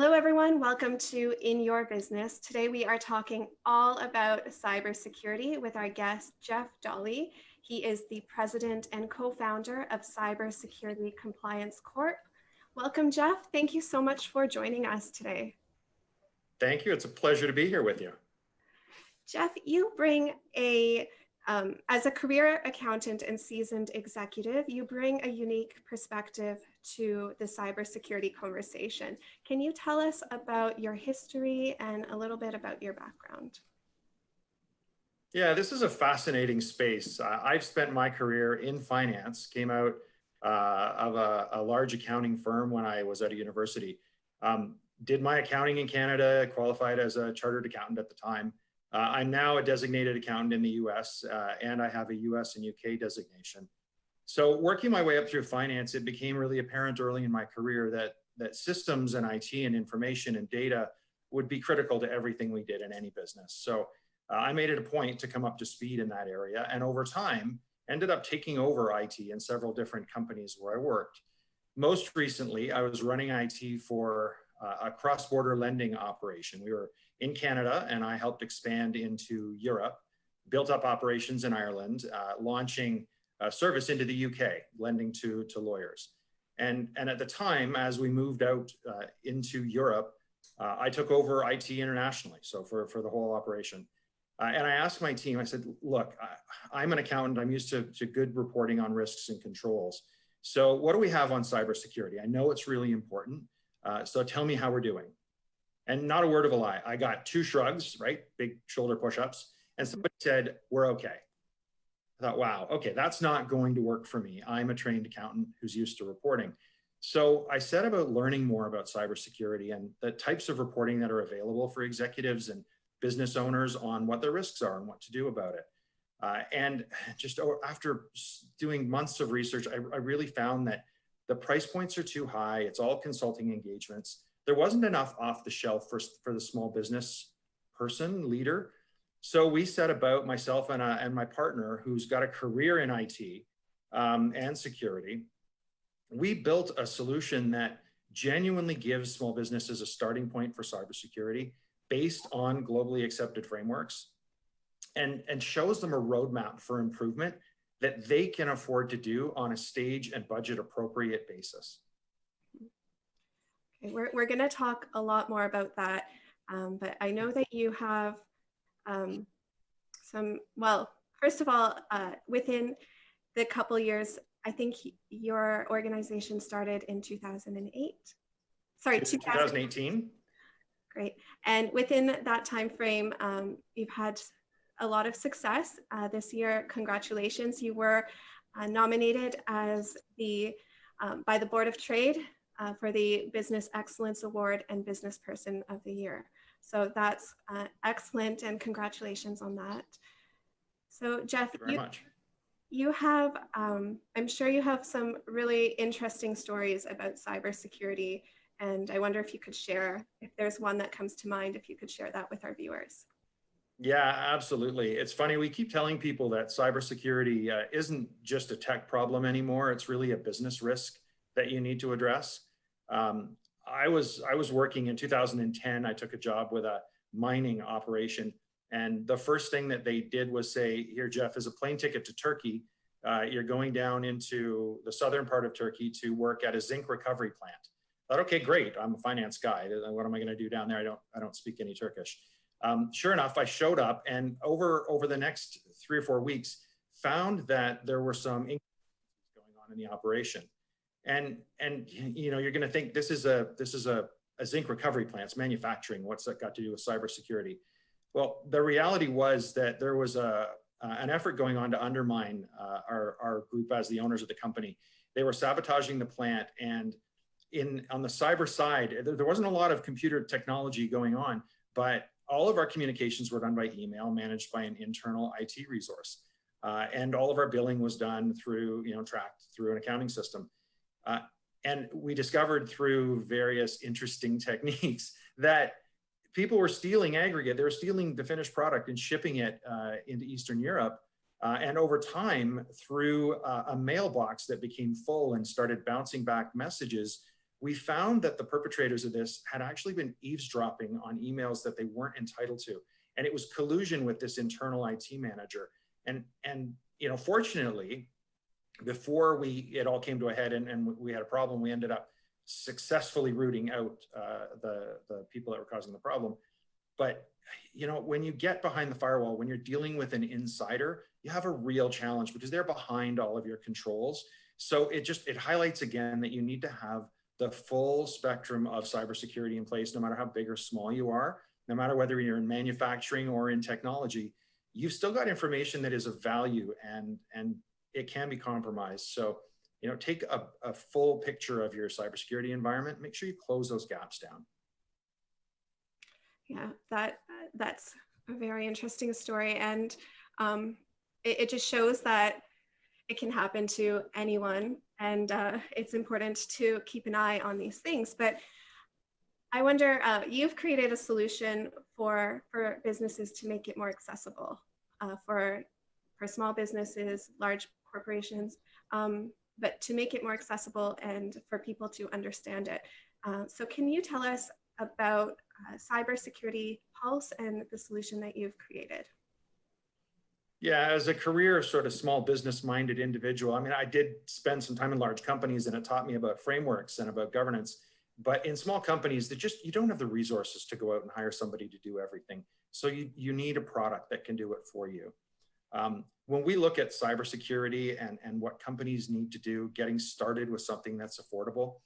Hello, everyone. Welcome to In Your Business. Today, we are talking all about cybersecurity with our guest, Jeff Dawley. He is the president and co-founder of Cybersecurity Compliance Corp. Welcome, Jeff. Thank you so much for joining us today. Thank you. It's a pleasure to be here with you. Jeff, you bring as a career accountant and seasoned executive, you bring a unique perspective to the cybersecurity conversation. Can you tell us about your history and a little bit about your background? Yeah, this is a fascinating space. I've spent my career in finance, came out of a large accounting firm when I was at a university. Did my accounting in Canada, qualified as a chartered accountant at the time. I'm now a designated accountant in the US, and I have a US and UK designation. So working my way up through finance, it became really apparent early in my career that systems and IT and information and data would be critical to everything we did in any business. So I made it a point to come up to speed in that area, and over time, ended up taking over IT in several different companies where I worked. Most recently, I was running IT for a cross-border lending operation. We were in Canada, and I helped expand into Europe, built up operations in Ireland, launching service into the UK, lending to lawyers. And at the time, as we moved out into Europe, I took over IT internationally, so for the whole operation. And I asked my team, I said, look, I'm an accountant, I'm used to good reporting on risks and controls. So what do we have on cybersecurity? I know it's really important, so tell me how we're doing. And not a word of a lie. I got 2 shrugs, right? Big shoulder push-ups. And somebody said, we're okay. I thought, wow, okay, that's not going to work for me. I'm a trained accountant who's used to reporting. So I set about learning more about cybersecurity and the types of reporting that are available for executives and business owners on what their risks are and what to do about it. And just after doing months of research, I really found that the price points are too high. It's all consulting engagements. There wasn't enough off the shelf for the small business person, leader. So we set about, myself and my partner, who's got a career in IT and security, we built a solution that genuinely gives small businesses a starting point for cybersecurity based on globally accepted frameworks and shows them a roadmap for improvement that they can afford to do on a stage and budget appropriate basis. Okay, we're going to talk a lot more about that, but I know that you have first of all, within the couple years, I think your organization started in 2008. Sorry, 2018. Great. And within that time frame, you've had a lot of success. This year, congratulations. You were nominated as by the Board of Trade for the Business Excellence Award and Business Person of the Year. So that's excellent, and congratulations on that. So Jeff, you have, I'm sure you have some really interesting stories about cybersecurity, and I wonder if you could share, if there's one that comes to mind, if you could share that with our viewers. Yeah, absolutely. It's funny, we keep telling people that cybersecurity isn't just a tech problem anymore. It's really a business risk that you need to address. I was working in 2010. I took a job with a mining operation, and the first thing that they did was say, here, Jeff, is a plane ticket to Turkey. You're going down into the southern part of Turkey to work at a zinc recovery plant. I thought, okay, great. I'm a finance guy. What am I going to do down there? I don't speak any Turkish. Sure enough, I showed up, and over the next 3 or 4 weeks, found that there were some inconsistencies going on in the operation. And you know, you're going to think this is a zinc recovery plant, it's manufacturing. What's that got to do with cybersecurity? Well, the reality was that there was an effort going on to undermine our group as the owners of the company. They were sabotaging the plant, and on the cyber side, there wasn't a lot of computer technology going on, but all of our communications were done by email, managed by an internal IT resource. And all of our billing was done through, tracked through an accounting system. And we discovered through various interesting techniques that people were stealing aggregate. They were stealing the finished product and shipping it into Eastern Europe. And over time, through a mailbox that became full and started bouncing back messages, we found that the perpetrators of this had actually been eavesdropping on emails that they weren't entitled to. And it was collusion with this internal IT manager. And fortunately, before it all came to a head and we had a problem, we ended up successfully rooting out the people that were causing the problem. But when you get behind the firewall, when you're dealing with an insider, you have a real challenge because they're behind all of your controls. So it highlights again that you need to have the full spectrum of cybersecurity in place, no matter how big or small you are, no matter whether you're in manufacturing or in technology. You've still got information that is of value and it can be compromised. So, take a full picture of your cybersecurity environment. Make sure you close those gaps down. Yeah, that's a very interesting story. And it just shows that it can happen to anyone. And it's important to keep an eye on these things. But I wonder, you've created a solution for businesses to make it more accessible for small businesses, large corporations, but to make it more accessible and for people to understand it. So can you tell us about Cybersecurity Pulse and the solution that you've created? Yeah, as a career sort of small business minded individual, I did spend some time in large companies and it taught me about frameworks and about governance. But in small companies, you don't have the resources to go out and hire somebody to do everything. So you need a product that can do it for you. When we look at cybersecurity and what companies need to do, getting started with something that's affordable,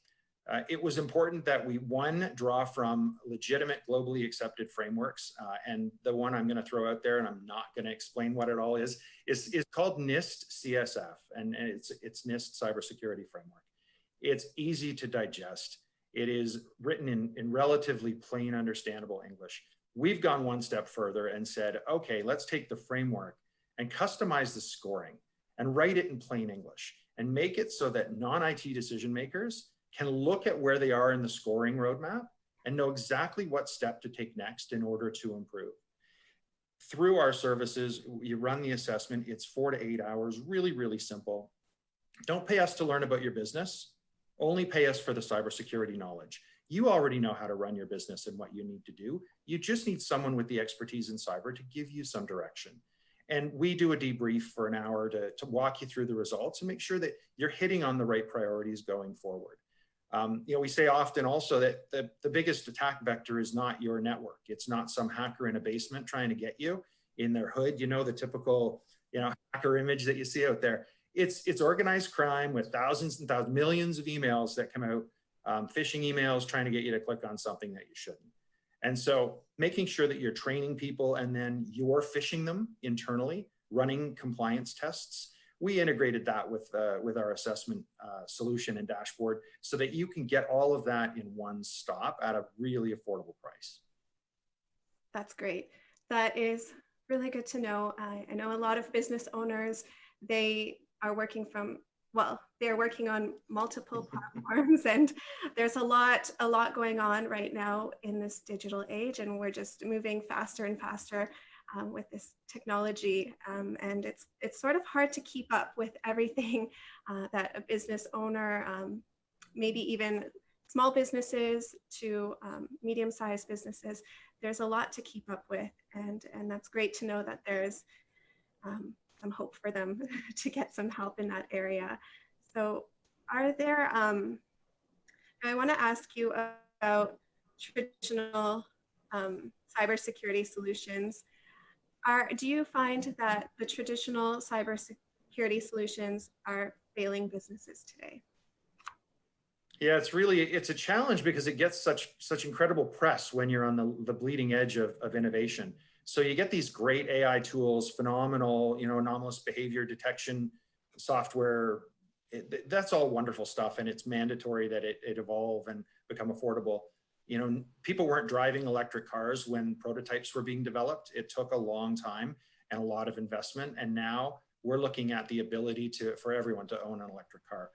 it was important that we, one, draw from legitimate, globally accepted frameworks. And the one I'm going to throw out there, and I'm not going to explain what it all is called NIST CSF, and it's NIST Cybersecurity Framework. It's easy to digest. It is written in relatively plain, understandable English. We've gone one step further and said, okay, let's take the framework and customize the scoring and write it in plain English and make it so that non-IT decision makers can look at where they are in the scoring roadmap and know exactly what step to take next in order to improve. Through our services, you run the assessment. It's 4 to 8 hours, really, really simple. Don't pay us to learn about your business. Only pay us for the cybersecurity knowledge. You already know how to run your business and what you need to do. You just need someone with the expertise in cyber to give you some direction. And we do a debrief for an hour to walk you through the results and make sure that you're hitting on the right priorities going forward. We say often also that the biggest attack vector is not your network. It's not some hacker in a basement trying to get you in their hood. The typical, hacker image that you see out there. It's organized crime with thousands and thousands, millions of emails that come out, phishing emails trying to get you to click on something that you shouldn't. And so making sure that you're training people and then you're phishing them internally, running compliance tests. We integrated that with our assessment solution and dashboard so that you can get all of that in one stop at a really affordable price. That's great. That is really good to know. I know a lot of business owners, they are working they're working on multiple platforms, and there's a lot going on right now in this digital age, and we're just moving faster and faster with this technology, and it's sort of hard to keep up with everything that a business owner, maybe even small businesses to medium-sized businesses, there's a lot to keep up with, and that's great to know that there's some hope for them to get some help in that area. So are there, I want to ask you about traditional cybersecurity solutions. Do you find that the traditional cybersecurity solutions are failing businesses today? Yeah, it's a challenge because it gets such incredible press when you're on the bleeding edge of innovation. So you get these great AI tools, phenomenal, anomalous behavior detection software. That's all wonderful stuff, and it's mandatory that it evolve and become affordable. People weren't driving electric cars when prototypes were being developed. It took a long time and a lot of investment, and now we're looking at the ability for everyone to own an electric car.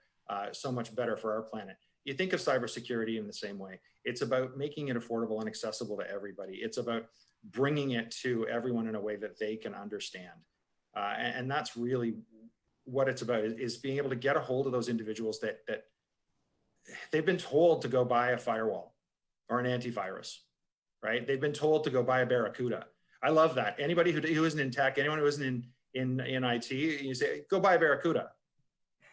So much better for our planet. You think of cybersecurity in the same way. It's about making it affordable and accessible to everybody. It's about bringing it to everyone in a way that they can understand. And that's really what it's about, is being able to get a hold of those individuals that they've been told to go buy a firewall or an antivirus, right? They've been told to go buy a Barracuda. I love that. Anybody who isn't in tech, anyone who isn't in IT, you say, go buy a Barracuda.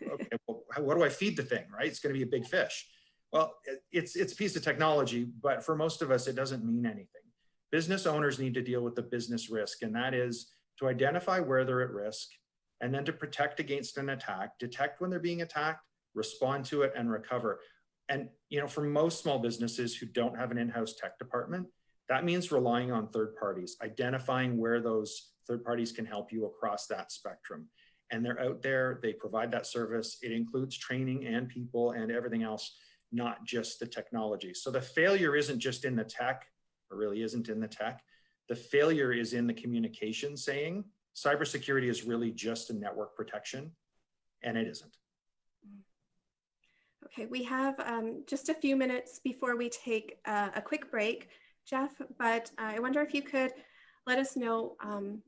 Okay, well, what do I feed the thing, right? It's going to be a big fish. Well, it's a piece of technology, but for most of us, it doesn't mean anything. Business owners need to deal with the business risk, and that is to identify where they're at risk, and then to protect against an attack, detect when they're being attacked, respond to it, and recover. And for most small businesses who don't have an in-house tech department, that means relying on third parties, identifying where those third parties can help you across that spectrum. And they're out there, they provide that service. It includes training and people and everything else, not just the technology. So the failure isn't just in the tech, or really isn't in the tech. The failure is in the communication saying, cybersecurity is really just a network protection, and it isn't. Okay, we have just a few minutes before we take a quick break, Jeff, but I wonder if you could let us know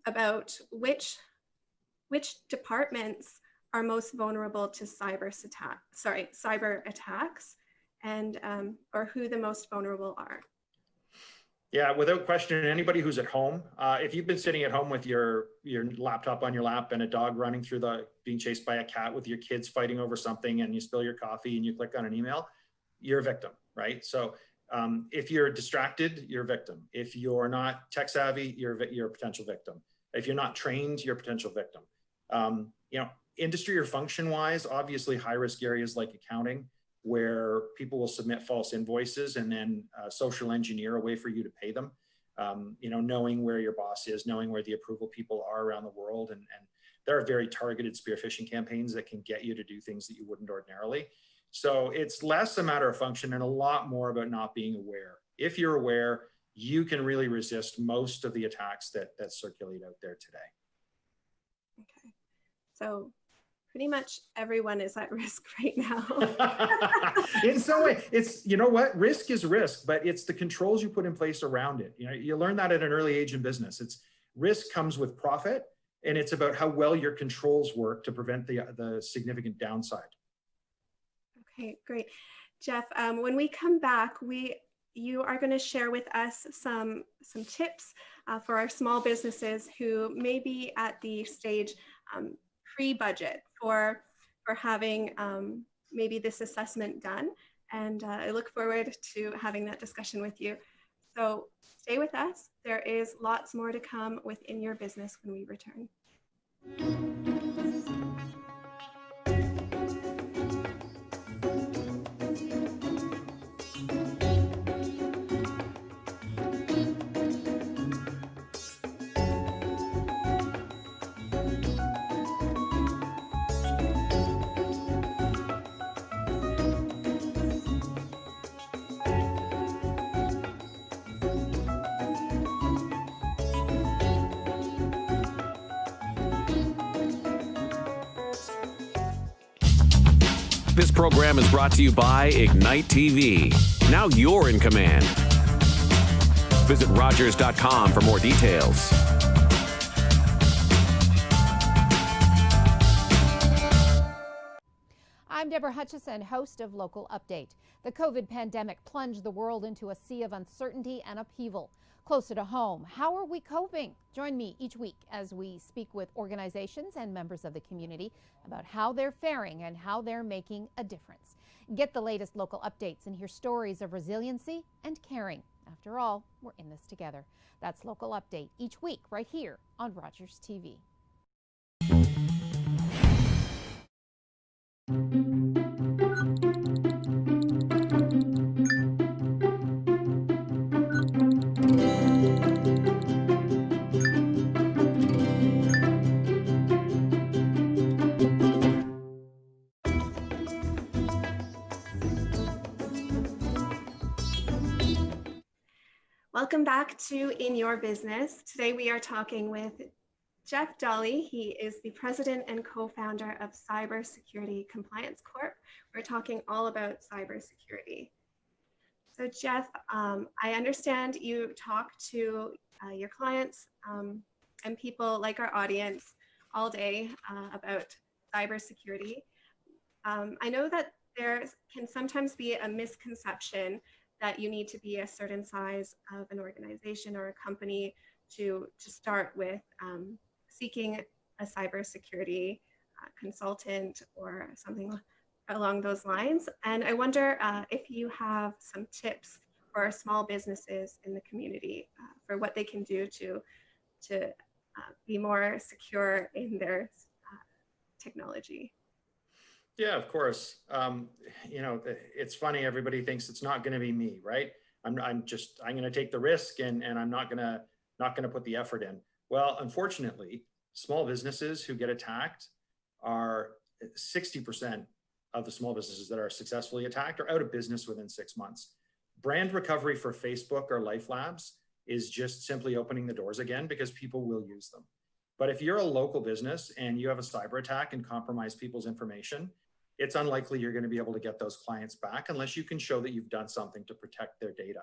about which departments are most vulnerable to cyber attacks, and or who the most vulnerable are. Yeah, without question, anybody who's at home, if you've been sitting at home with your laptop on your lap and a dog running through being chased by a cat with your kids fighting over something, and you spill your coffee and you click on an email, you're a victim, right? So if you're distracted, you're a victim. If you're not tech savvy, you're a potential victim. If you're not trained, you're a potential victim. Industry or function wise, obviously high risk areas like accounting, where people will submit false invoices and then social engineer a way for you to pay them. Knowing where your boss is, knowing where the approval people are around the world. And there are very targeted spear phishing campaigns that can get you to do things that you wouldn't ordinarily. So it's less a matter of function and a lot more about not being aware. If you're aware, you can really resist most of the attacks that circulate out there today. Okay, so pretty much everyone is at risk right now. In some way, it's, risk is risk, but it's the controls you put in place around it. You learn that at an early age in business. It's risk comes with profit, and it's about how well your controls work to prevent the significant downside. Okay, great. Jeff, when we come back, you are going to share with us some tips for our small businesses who may be at the stage pre-budget for having maybe this assessment done. And I look forward to having that discussion with you. So stay with us. There is lots more to come within your business when we return. This program is brought to you by Ignite TV. Now you're in command. Visit Rogers.com for more details. I'm Deborah Hutchison, host of Local Update. The COVID pandemic plunged the world into a sea of uncertainty and upheaval. Closer to home, how are we coping? Join me each week as we speak with organizations and members of the community about how they're faring and how they're making a difference. Get the latest local updates and hear stories of resiliency and caring. After all, we're in this together. That's Local Update each week right here on Rogers TV. Welcome back to In Your Business. Today we are talking with Jeff Dawley. He is the president and co-founder of Cybersecurity Compliance Corp. We're talking all about cybersecurity. So Jeff, I understand you talk to your clients and people like our audience all day about cybersecurity. I know that there can sometimes be a misconception that you need to be a certain size of an organization or a company to start with seeking a cybersecurity consultant or something along those lines. And I wonder if you have some tips for small businesses in the community for what they can do to be more secure in their technology. Yeah, of course. You know, it's funny. Everybody thinks it's not going to be me, right? I'm going to take the risk and I'm not going to put the effort in. Well, unfortunately, small businesses who get attacked are 60% of the small businesses that are successfully attacked are out of business within 6 months. Brand recovery for Facebook or Life Labs is just simply opening the doors again because people will use them. But if you're a local business and you have a cyber attack and compromise people's information, it's unlikely you're going to be able to get those clients back unless you can show that you've done something to protect their data.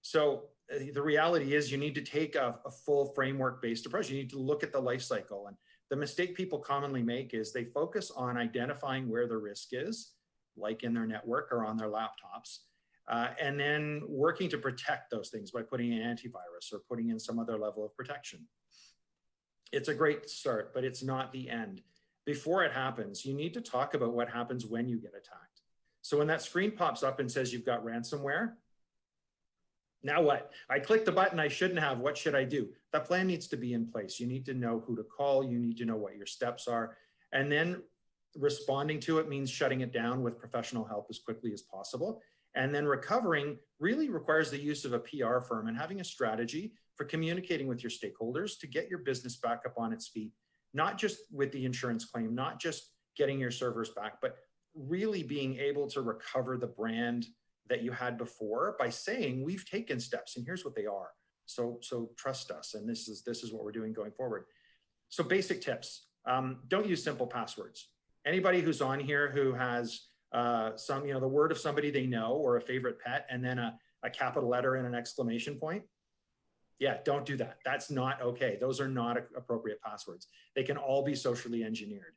So the reality is you need to take a full framework-based approach. You need to look at the life cycle. And the mistake people commonly make is they focus on identifying where the risk is, like in their network or on their laptops, and then working to protect those things by putting in antivirus or putting in some other level of protection. It's a great start, but it's not the end. Before it happens, you need to talk about what happens when you get attacked. So when that screen pops up and says you've got ransomware, now what? I clicked the button I shouldn't have. What should I do? That plan needs to be in place. You need to know who to call. You need to know what your steps are. And then responding to it means shutting it down with professional help as quickly as possible. And then recovering really requires the use of a PR firm and having a strategy for communicating with your stakeholders to get your business back up on its feet, not just with the insurance claim, not just getting your servers back, but really being able to recover the brand that you had before by saying, we've taken steps and here's what they are. So trust us. And this is what we're doing going forward. So basic tips, don't use simple passwords. Anybody who's on here who has the word of somebody they know or a favorite pet and then a capital letter and an exclamation point, yeah, don't do that. That's not okay. Those are not appropriate passwords. They can all be socially engineered.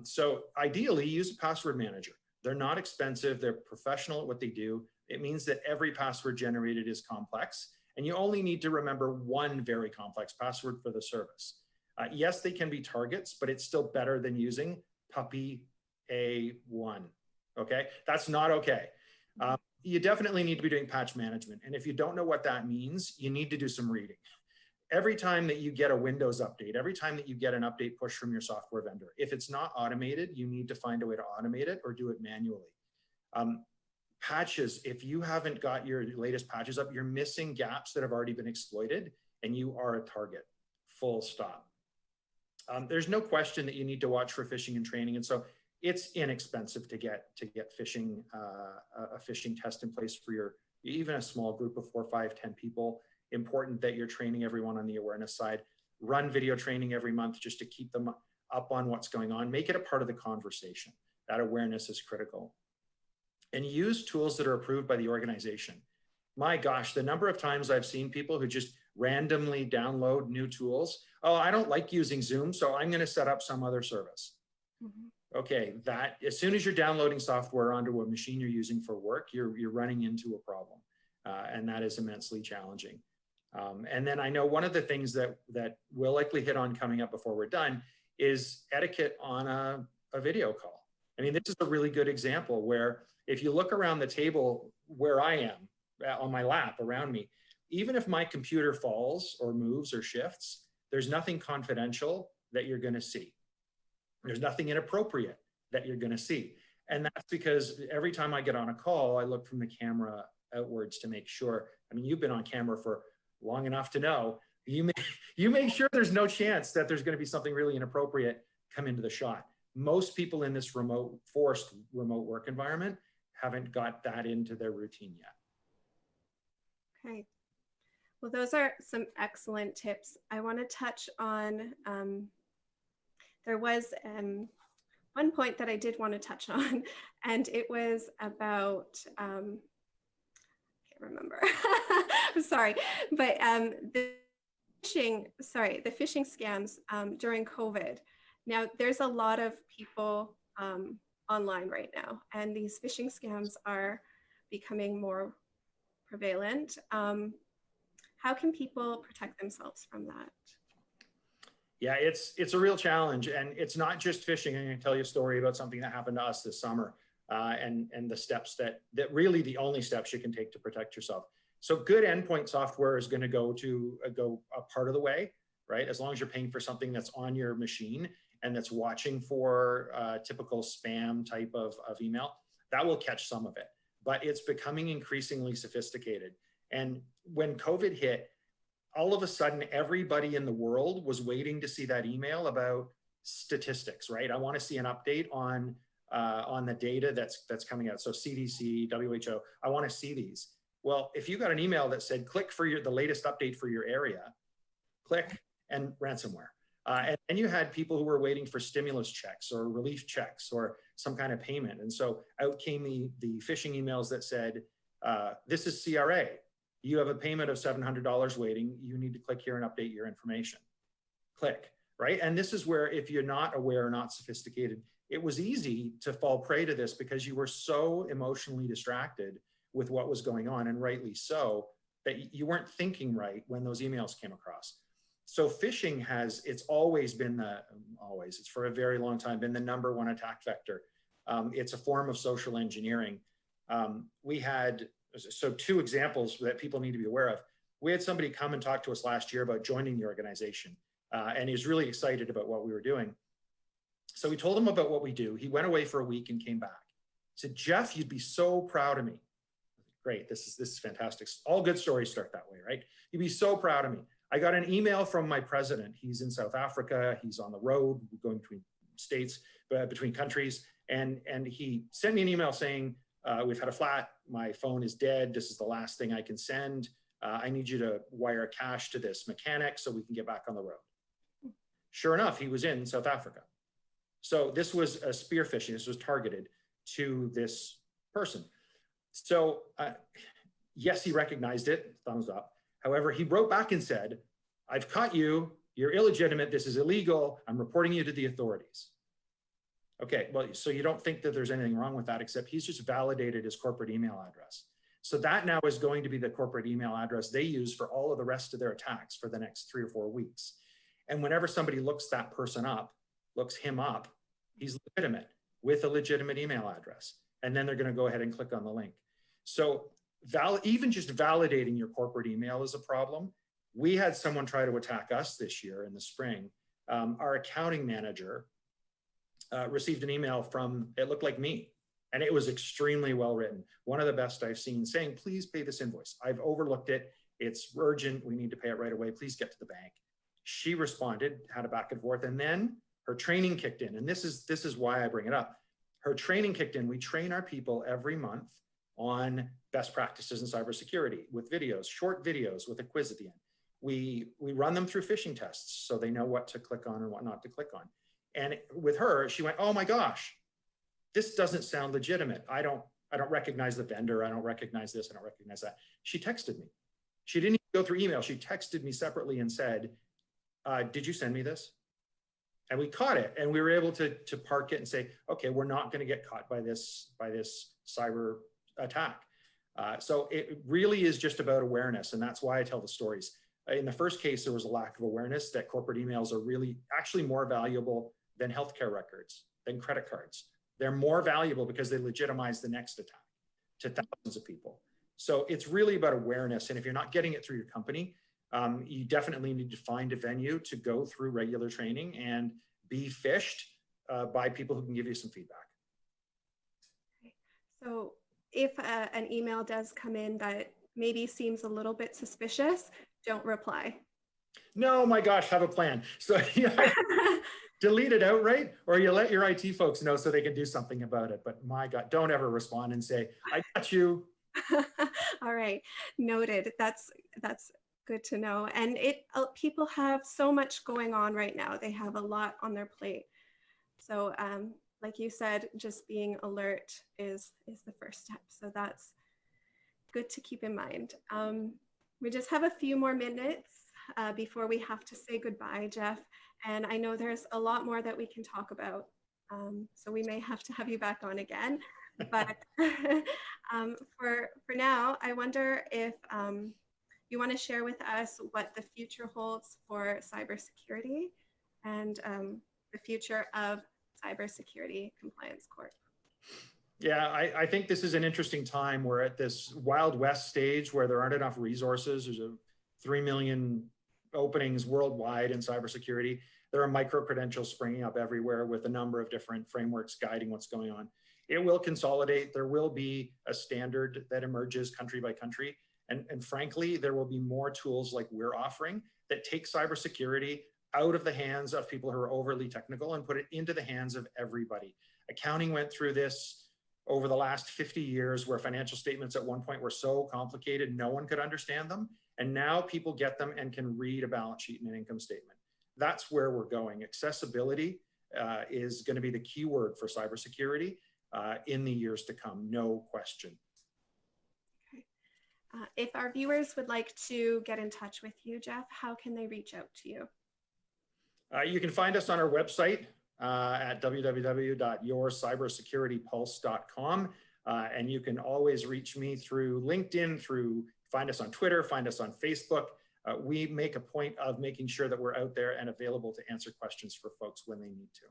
So ideally, use a password manager. They're not expensive. They're professional at what they do. It means that every password generated is complex, and you only need to remember one very complex password for the service. Yes, they can be targets, but it's still better than using puppy A1. Okay, that's not okay. You definitely need to be doing patch management. And if you don't know what that means, you need to do some reading. Every time that you get a Windows update, every time that you get an update push from your software vendor, if it's not automated, you need to find a way to automate it or do it manually. Patches, if you haven't got your latest patches up, you're missing gaps that have already been exploited and you are a target, full stop. There's no question that you need to watch for phishing and training. And so it's inexpensive to get phishing, a phishing test in place for even a small group of 4, 5, 10 people. Important that you're training everyone on the awareness side. Run video training every month just to keep them up on what's going on. Make it a part of the conversation. That awareness is critical. And use tools that are approved by the organization. My gosh, the number of times I've seen people who just randomly download new tools. Oh, I don't like using Zoom, so I'm going to set up some other service. Mm-hmm. Okay, that as soon as you're downloading software onto a machine you're using for work, you're running into a problem, and that is immensely challenging. And then I know one of the things that we'll likely hit on coming up before we're done is etiquette on a video call. I mean, this is a really good example where if you look around the table where I am on my lap around me, even if my computer falls or moves or shifts, there's nothing confidential that you're going to see. There's nothing inappropriate that you're going to see. And that's because every time I get on a call, I look from the camera outwards to make sure. I mean, you've been on camera for long enough to know you make sure there's no chance that there's going to be something really inappropriate come into the shot. Most people in this forced remote work environment haven't got that into their routine yet. Okay. Well, those are some excellent tips. I want to touch on, there was one point that I did want to touch on, and it was about, can't remember, I'm sorry, but the phishing scams during COVID. Now, there's a lot of people online right now, and these phishing scams are becoming more prevalent. How can people protect themselves from that? Yeah, it's a real challenge, and it's not just phishing. I'm going to tell you a story about something that happened to us this summer, and the steps that really the only steps you can take to protect yourself. So good endpoint software is going to go a part of the way, right? As long as you're paying for something that's on your machine and that's watching for typical spam type of email, that will catch some of it. But it's becoming increasingly sophisticated. And when COVID hit, all of a sudden, everybody in the world was waiting to see that email about statistics, right? I want to see an update on the data that's coming out. So CDC, WHO, I want to see these. Well, if you got an email that said, click for the latest update for your area, click, and ransomware. And you had people who were waiting for stimulus checks or relief checks or some kind of payment. And so out came the phishing emails that said, this is CRA. You have a payment of $700 waiting. You need to click here and update your information. Click, right? And this is where, if you're not aware or not sophisticated, it was easy to fall prey to this because you were so emotionally distracted with what was going on, and rightly so, that you weren't thinking right when those emails came across. So phishing it's always been it's for a very long time been the #1 attack vector. It's a form of social engineering. We had, so 2 examples that people need to be aware of. We had somebody come and talk to us last year about joining the organization, and he was really excited about what we were doing. So we told him about what we do. He went away for a week and came back. He said, Jeff, you'd be so proud of me. Great, this is fantastic. All good stories start that way, right? You'd be so proud of me. I got an email from my president. He's in South Africa. He's on the road, going between states, between countries. And he sent me an email saying, we've had a flat, my phone is dead. This is the last thing I can send. I need you to wire cash to this mechanic so we can get back on the road. Sure enough, he was in South Africa. So this was a spear phishing. This was targeted to this person. So yes, he recognized it, thumbs up. However, he wrote back and said, I've caught you, you're illegitimate, this is illegal, I'm reporting you to the authorities. Okay, well, so you don't think that there's anything wrong with that, except he's just validated his corporate email address. So that now is going to be the corporate email address they use for all of the rest of their attacks for the next 3 or 4 weeks. And whenever somebody looks that person up, looks him up, he's legitimate with a legitimate email address. And then they're going to go ahead and click on the link. So even just validating your corporate email is a problem. We had someone try to attack us this year in the spring. Our accounting manager received an email from, it looked like me, and it was extremely well written. One of the best I've seen, saying, please pay this invoice. I've overlooked it. It's urgent. We need to pay it right away. Please get to the bank. She responded, had a back and forth, and then her training kicked in. And this is why I bring it up. Her training kicked in. We train our people every month on best practices in cybersecurity with videos, short videos with a quiz at the end. We run them through phishing tests so they know what to click on and what not to click on. And with her, she went, oh my gosh, this doesn't sound legitimate. I don't recognize the vendor. I don't recognize this. I don't recognize that. She texted me. She didn't even go through email. She texted me separately and said, did you send me this? And we caught it, and we were able to park it and say, okay, we're not going to get caught by this cyber attack. So it really is just about awareness, and that's why I tell the stories. In the first case, there was a lack of awareness that corporate emails are really actually more valuable than healthcare records, than credit cards. They're more valuable because they legitimize the next attack to thousands of people. So it's really about awareness, and if you're not getting it through your company, you definitely need to find a venue to go through regular training and be phished by people who can give you some feedback. So if an email does come in that maybe seems a little bit suspicious, don't reply. No, my gosh, have a plan. So delete it outright, or you let your IT folks know so they can do something about it. But my God, don't ever respond and say, I got you. All right, noted. That's good to know. And people have so much going on right now. They have a lot on their plate. So like you said, just being alert is the first step. So that's good to keep in mind. We just have a few more minutes before we have to say goodbye, Jeff. And I know there's a lot more that we can talk about. So we may have to have you back on again. But for now, I wonder if you want to share with us what the future holds for cybersecurity and the future of Cybersecurity Compliance Corp. Yeah, I think this is an interesting time. We're at this Wild West stage where there aren't enough resources. There's 3 million openings worldwide in cybersecurity. There are micro-credentials springing up everywhere with a number of different frameworks guiding what's going on. It will consolidate. There will be a standard that emerges country by country. And frankly, there will be more tools like we're offering that take cybersecurity out of the hands of people who are overly technical and put it into the hands of everybody. Accounting went through this over the last 50 years, where financial statements at one point were so complicated, no one could understand them. And now people get them and can read a balance sheet and an income statement. That's where we're going. Accessibility is going to be the key word for cybersecurity in the years to come, no question. Okay. If our viewers would like to get in touch with you, Jeff, how can they reach out to you? You can find us on our website at www.yourcybersecuritypulse.com. And you can always reach me through LinkedIn, find us on Twitter, find us on Facebook. We make a point of making sure that we're out there and available to answer questions for folks when they need to.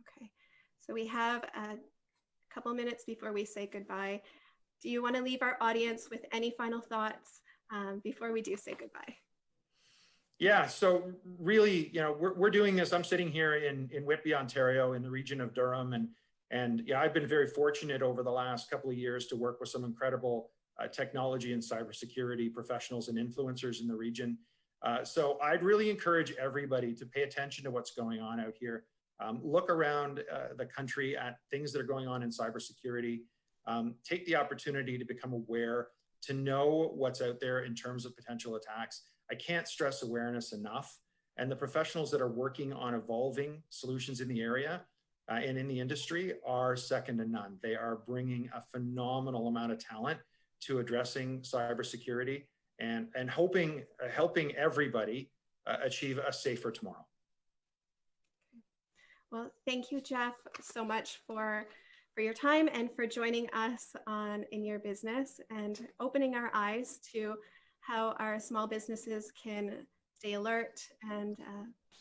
Okay, so we have a couple minutes before we say goodbye. Do you want to leave our audience with any final thoughts before we do say goodbye? Yeah, so really, we're doing this. I'm sitting here in Whitby, Ontario, in the region of Durham, and yeah, I've been very fortunate over the last couple of years to work with some incredible technology and cybersecurity professionals and influencers in the region. So I'd really encourage everybody to pay attention to what's going on out here. Look around the country at things that are going on in cybersecurity. Take the opportunity to become aware, to know what's out there in terms of potential attacks. I can't stress awareness enough. And the professionals that are working on evolving solutions in the area and in the industry are second to none. They are bringing a phenomenal amount of talent to addressing cybersecurity and helping everybody achieve a safer tomorrow. Well, thank you, Jeff, so much for your time and for joining us on In Your Business and opening our eyes to how our small businesses can stay alert and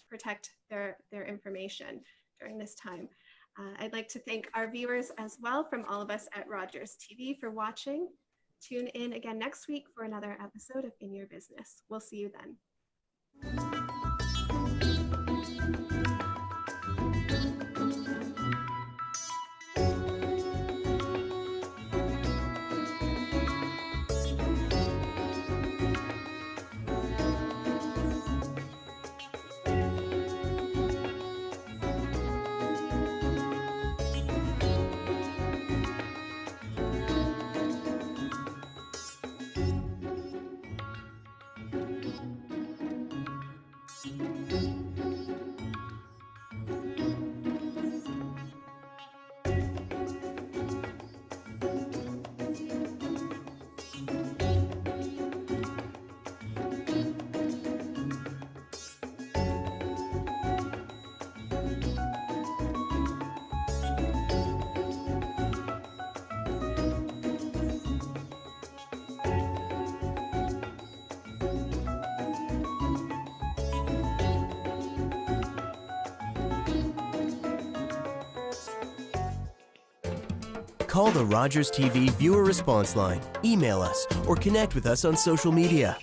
protect their information during this time. I'd like to thank our viewers as well from all of us at Rogers TV for watching. Tune in again next week for another episode of In Your Business. We'll see you then. Call the Rogers TV viewer response line, email us, or connect with us on social media.